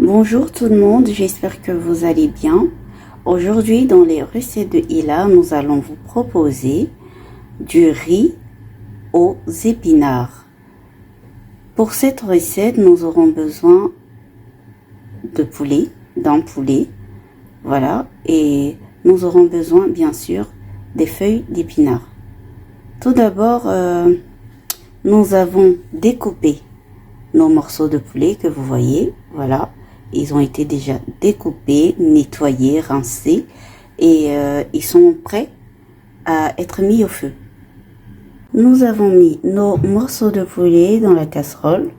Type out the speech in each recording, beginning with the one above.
Bonjour tout le monde, j'espère que vous allez bien. Aujourd'hui, dans les recettes de Hila, nous allons vous proposer du riz aux épinards. Pour cette recette, nous aurons besoin de poulet, d'un poulet, voilà, et nous aurons besoin bien sûr des feuilles d'épinards. Tout d'abord, nous avons découpé nos morceaux de poulet que vous voyez, voilà. Ils ont été déjà découpés, nettoyés, rincés et ils sont prêts à être mis au feu. Nous avons mis nos morceaux de poulet dans la casserole.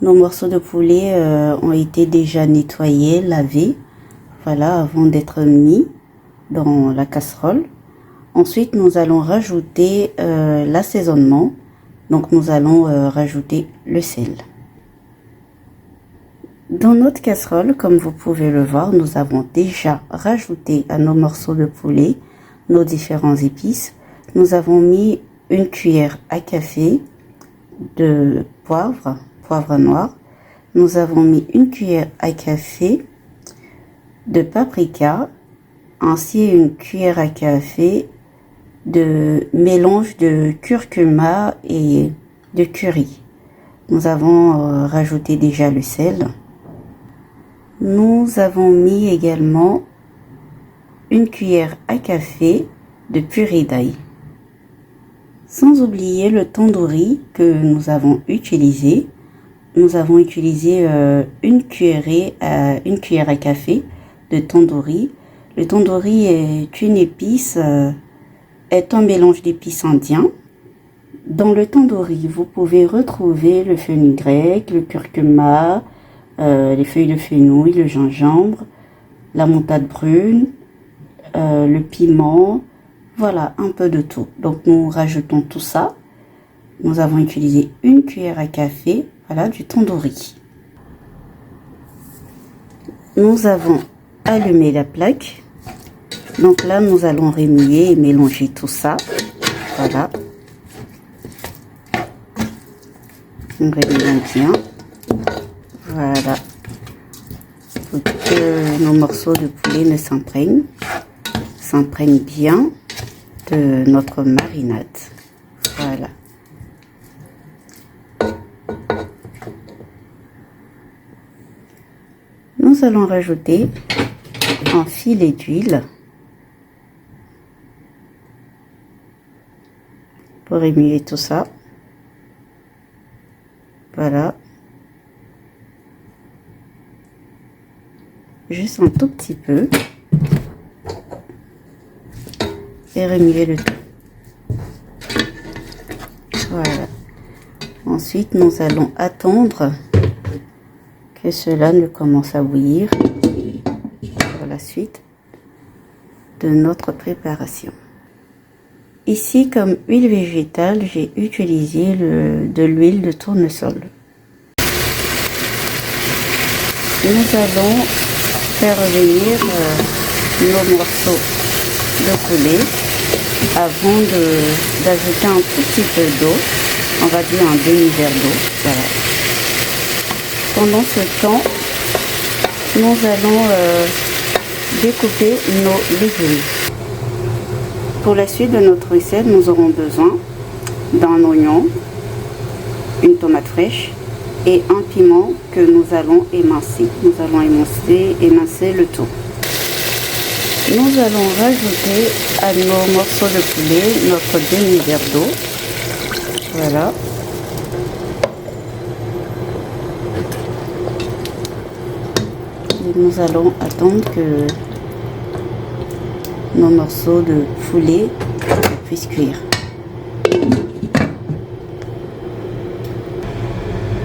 Nos morceaux de poulet ont été déjà nettoyés, lavés, voilà, avant d'être mis dans la casserole. Ensuite, nous allons rajouter l'assaisonnement. Donc, nous allons rajouter le sel. Dans notre casserole, comme vous pouvez le voir, nous avons déjà rajouté à nos morceaux de poulet nos différents épices. Nous avons mis une cuillère à café de poivre noir. Nous avons mis une cuillère à café de paprika, ainsi une cuillère à café de mélange de curcuma et de curry. Nous avons rajouté déjà le sel. Nous avons mis également une cuillère à café de purée d'ail. Sans oublier le tandoori que nous avons utilisé. Nous avons utilisé une cuillère à café de tandoori. Le tandoori est une épice, est un mélange d'épices indiens. Dans le tandoori, vous pouvez retrouver le fenugrec, le curcuma, les feuilles de fenouil, le gingembre, la moutarde brune, le piment, voilà, un peu de tout. Donc nous rajoutons tout ça. Nous avons utilisé une cuillère à café, voilà, du tandoori. Nous avons allumé la plaque. Donc là, nous allons remuer et mélanger tout ça, voilà. On remuons bien. Voilà, pour que nos morceaux de poulet ne s'imprègnent bien de notre marinade. Voilà. Nous allons rajouter un filet d'huile pour remuer tout ça. Voilà. Juste un tout petit peu et remuer le tout. Voilà. Ensuite, nous allons attendre que cela ne commence à bouillir pour la suite de notre préparation. Ici, comme huile végétale, j'ai utilisé de l'huile de tournesol. Nous allons faire revenir nos morceaux de poulet avant d'ajouter un tout petit peu d'eau, on va dire un demi-verre d'eau, voilà. Pendant ce temps, nous allons découper nos légumes. Pour la suite de notre recette, nous aurons besoin d'un oignon, une tomate fraîche et un piment que nous allons émincer. Nous allons émincer le tout. Nous allons rajouter à nos morceaux de poulet notre demi-verre d'eau. Voilà. Et nous allons attendre que nos morceaux de poulet puissent cuire.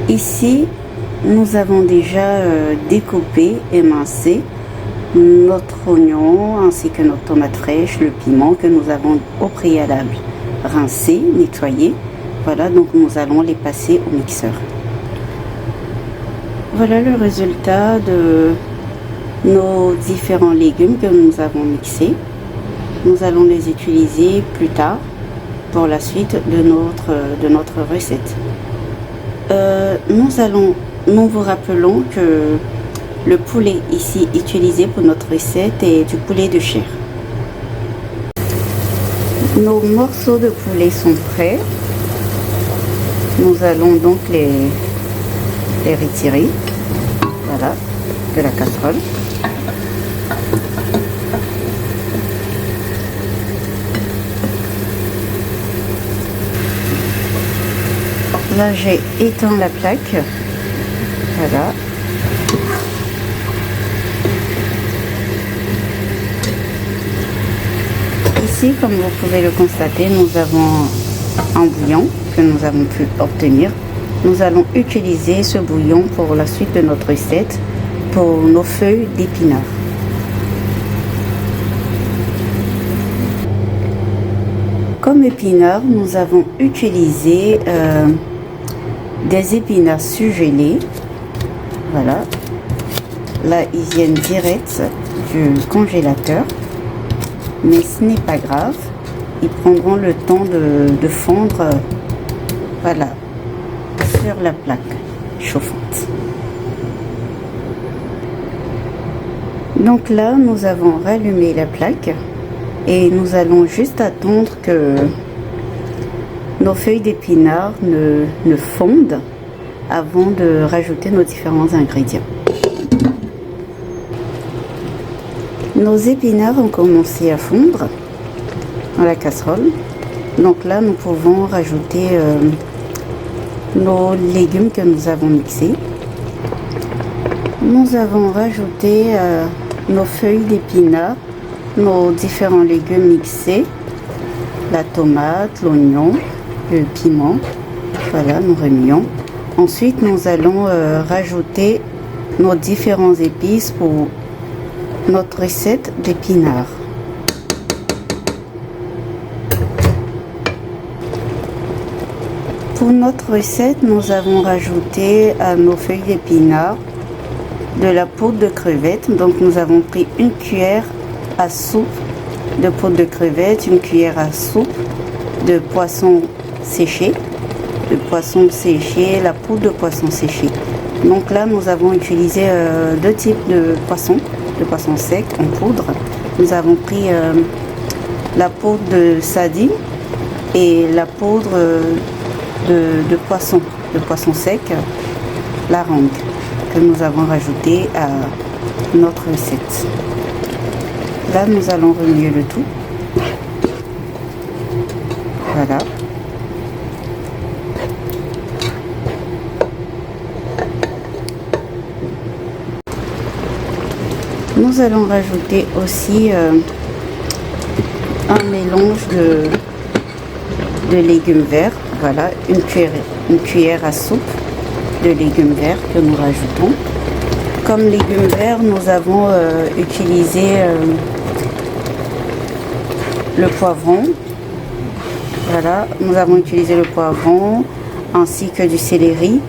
Ici, nous avons déjà découpé, émincé notre oignon ainsi que notre tomate fraîche, le piment que nous avons au préalable rincé, nettoyé. Voilà, donc nous allons les passer au mixeur. Voilà le résultat de nos différents légumes que nous avons mixés. Nous allons les utiliser plus tard pour la suite de notre recette. Nous vous rappelons que Le poulet ici utilisé pour notre recette est du poulet de chair. Nos morceaux de poulet sont prêts. Nous allons donc les retirer, voilà, de la casserole. Là, j'ai éteint la plaque. Voilà. Ici, comme vous pouvez le constater, nous avons un bouillon que nous avons pu obtenir. Nous allons utiliser ce bouillon pour la suite de notre recette pour nos feuilles d'épinards. Comme épinards, nous avons utilisé des épinards surgelés. Voilà. Là, ils viennent direct du congélateur. Mais ce n'est pas grave. Ils prendront le temps de fondre. Voilà. Sur la plaque chauffante. Donc là, nous avons rallumé la plaque. Et nous allons juste attendre que nos feuilles d'épinards ne fondent avant de rajouter nos différents ingrédients. Nos épinards ont commencé à fondre dans la casserole. Donc là, nous pouvons rajouter nos légumes que nous avons mixés. Nous avons rajouté nos feuilles d'épinards, nos différents légumes mixés, la tomate, l'oignon, le piment. Voilà, nous remuons. Ensuite, nous allons rajouter nos différents épices pour notre recette d'épinards. Pour notre recette, nous avons rajouté à nos feuilles d'épinards de la poudre de crevettes. Donc nous avons pris une cuillère à soupe de poudre de crevettes, une cuillère à soupe de poisson séché, la poudre de poisson séché. Donc là, nous avons utilisé deux types de poisson sec en poudre. Nous avons pris la poudre de sardine et la poudre de poisson sec, la langue, que nous avons rajouté à notre recette. Là, nous allons remuer le tout. Voilà. Nous allons rajouter aussi un mélange de légumes verts. Voilà, une cuillère à soupe de légumes verts que nous rajoutons. Comme légumes verts, nous avons utilisé le poivron. Voilà, nous avons utilisé le poivron ainsi que du céleri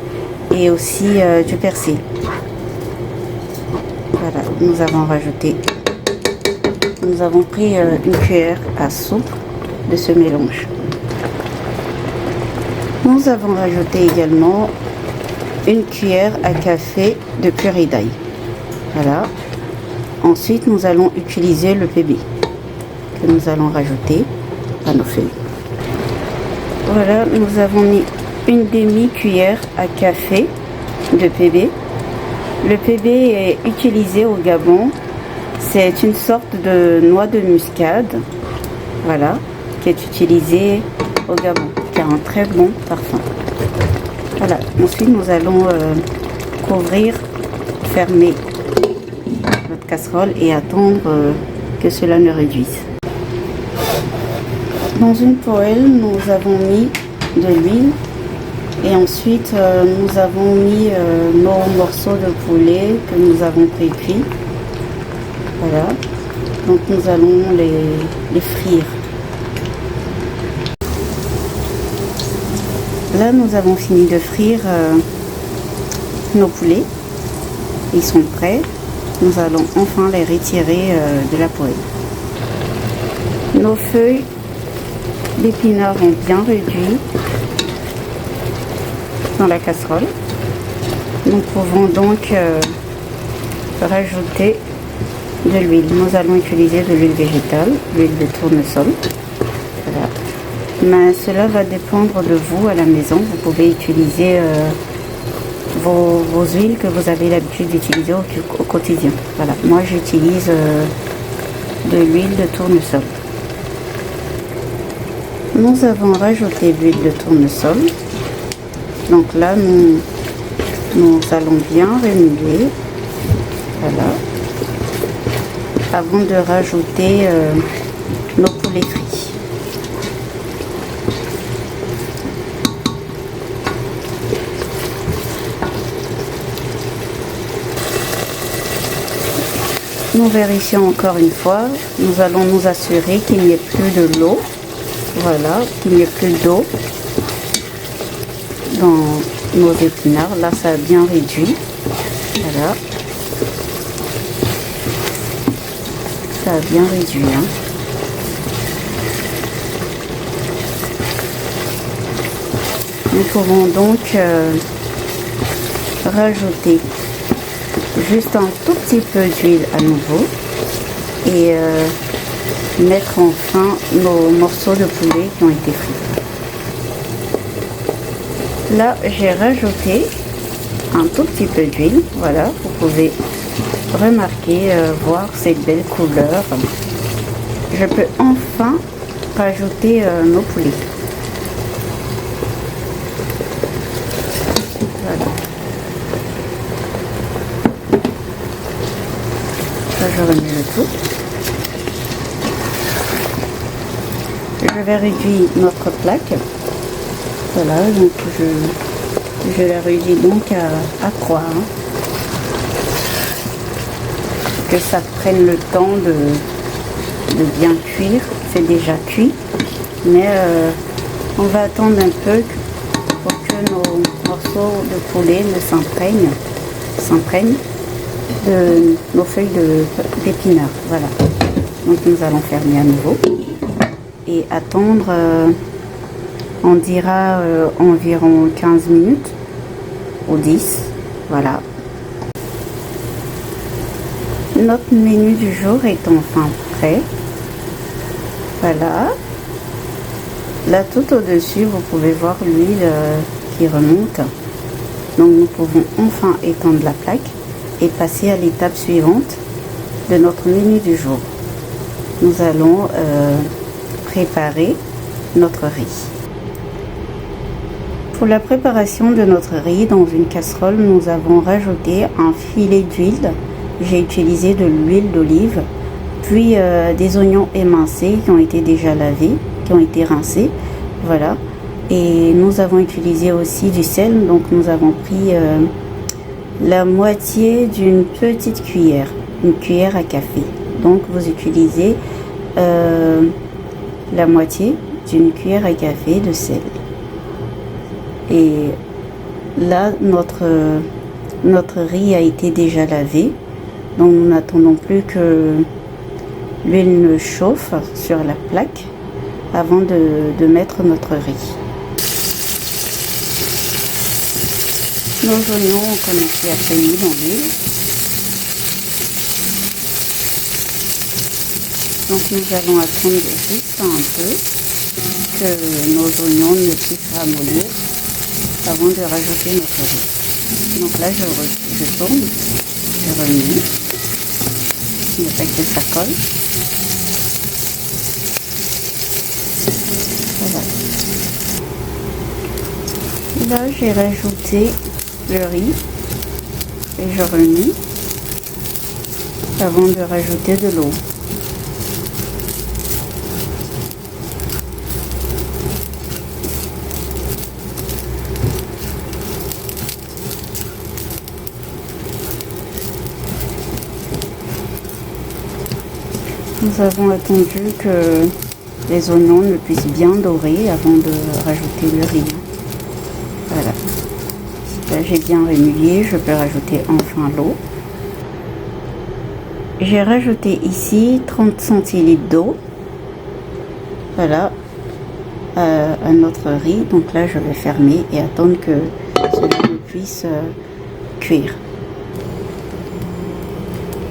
et aussi du persil. Voilà, nous avons pris une cuillère à soupe de ce mélange. Nous avons rajouté également une cuillère à café de purée d'ail. Voilà. Ensuite, nous allons utiliser le PB que nous allons rajouter à nos feuilles. Voilà, nous avons mis une demi-cuillère à café de PB. Le PB est utilisé au Gabon. C'est une sorte de noix de muscade, voilà, qui est utilisée au Gabon, qui a un très bon parfum. Voilà. Ensuite, nous allons fermer notre casserole et attendre que cela ne réduise. Dans une poêle, nous avons mis de l'huile et ensuite nous avons mis nos morceaux de poulet que nous avons pré-cuits. Voilà, donc nous allons les frire. Là, nous avons fini de frire nos poulets. Ils sont prêts. Nous allons enfin les retirer de la poêle. Nos feuilles d'épinards ont bien réduit dans la casserole. Nous pouvons donc rajouter de l'huile. Nous allons utiliser de l'huile végétale, l'huile de tournesol. Voilà. Mais cela va dépendre de vous à la maison. Vous pouvez utiliser vos huiles que vous avez l'habitude d'utiliser au quotidien. Voilà. Moi, j'utilise de l'huile de tournesol. Nous avons rajouté l'huile de tournesol. Donc là, nous allons bien remuer. Voilà. Avant de rajouter nos poulets frits. Nous vérifions encore une fois. Nous allons nous assurer qu'il n'y ait plus de l'eau. Voilà, qu'il n'y ait plus d'eau dans nos épinards. Là, ça a bien réduit. Voilà. Ça a bien réduit. Hein. Nous pouvons donc rajouter juste un tout petit peu d'huile à nouveau et mettre enfin nos morceaux de poulet qui ont été frits. Là, j'ai rajouté un tout petit peu d'huile. Voilà, vous pouvez remarquer, voir cette belle couleur. Je peux enfin rajouter nos poulets. Voilà. Là, je remets le tout. Je vais réduire notre plaque. Voilà, donc je la réduis donc à 3. Hein. Que ça prenne le temps de bien cuire. C'est déjà cuit, mais on va attendre un peu pour que nos morceaux de poulet ne s'imprègnent de nos feuilles d'épinards. Voilà. Donc nous allons fermer à nouveau et attendre, on dira environ 15 minutes ou 10. Voilà. Notre menu du jour est enfin prêt. Voilà. Là, tout au-dessus, vous pouvez voir l'huile qui remonte. Donc, nous pouvons enfin étendre la plaque et passer à l'étape suivante de notre menu du jour. Nous allons préparer notre riz. Pour la préparation de notre riz, dans une casserole, nous avons rajouté un filet d'huile. J'ai utilisé de l'huile d'olive, puis des oignons émincés qui ont été déjà lavés, qui ont été rincés. Voilà. Et nous avons utilisé aussi du sel, donc nous avons pris la moitié d'une petite cuillère, une cuillère à café. Donc vous utilisez la moitié d'une cuillère à café de sel. Et là, notre riz a été déjà lavé. Donc nous n'attendons plus que l'huile ne chauffe sur la plaque avant de mettre notre riz. Nos oignons ont commencé à saigner dans l'huile. Donc nous allons attendre juste un peu que nos oignons ne puissent ramollir avant de rajouter notre riz. Donc là je tourne, je remue. Il n'y a pas que ça colle. Voilà. Là, j'ai rajouté le riz et je remue avant de rajouter de l'eau. Nous avons attendu que les oignons ne puissent bien dorer avant de rajouter le riz. Voilà. Là, j'ai bien remué, je peux rajouter enfin l'eau. J'ai rajouté ici 30 centilitres d'eau. Voilà. À notre riz. Donc là, je vais fermer et attendre que cela puisse cuire.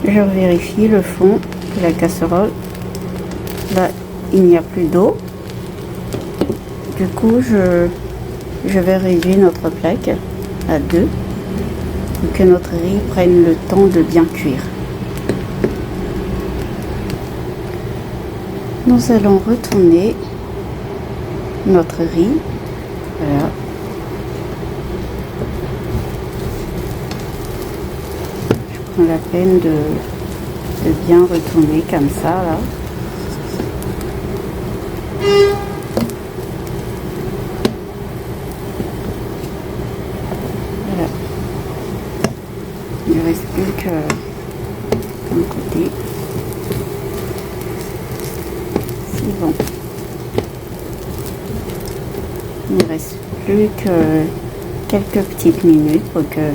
Je vérifie le fond de la casserole. Là, il n'y a plus d'eau. Du coup, je vais réduire notre plaque à 2 pour que notre riz prenne le temps de bien cuire. Nous allons retourner notre riz. Voilà. Je prends la peine de bien retourner comme ça là. Voilà. Il ne reste plus qu'un côté. C'est bon. Il ne reste plus que quelques petites minutes pour que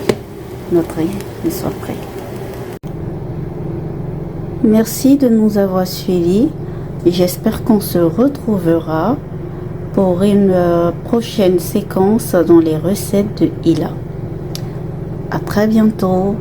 notre riz soit prêt. Merci de nous avoir suivis et j'espère qu'on se retrouvera pour une prochaine séquence dans les recettes de Hila. À très bientôt.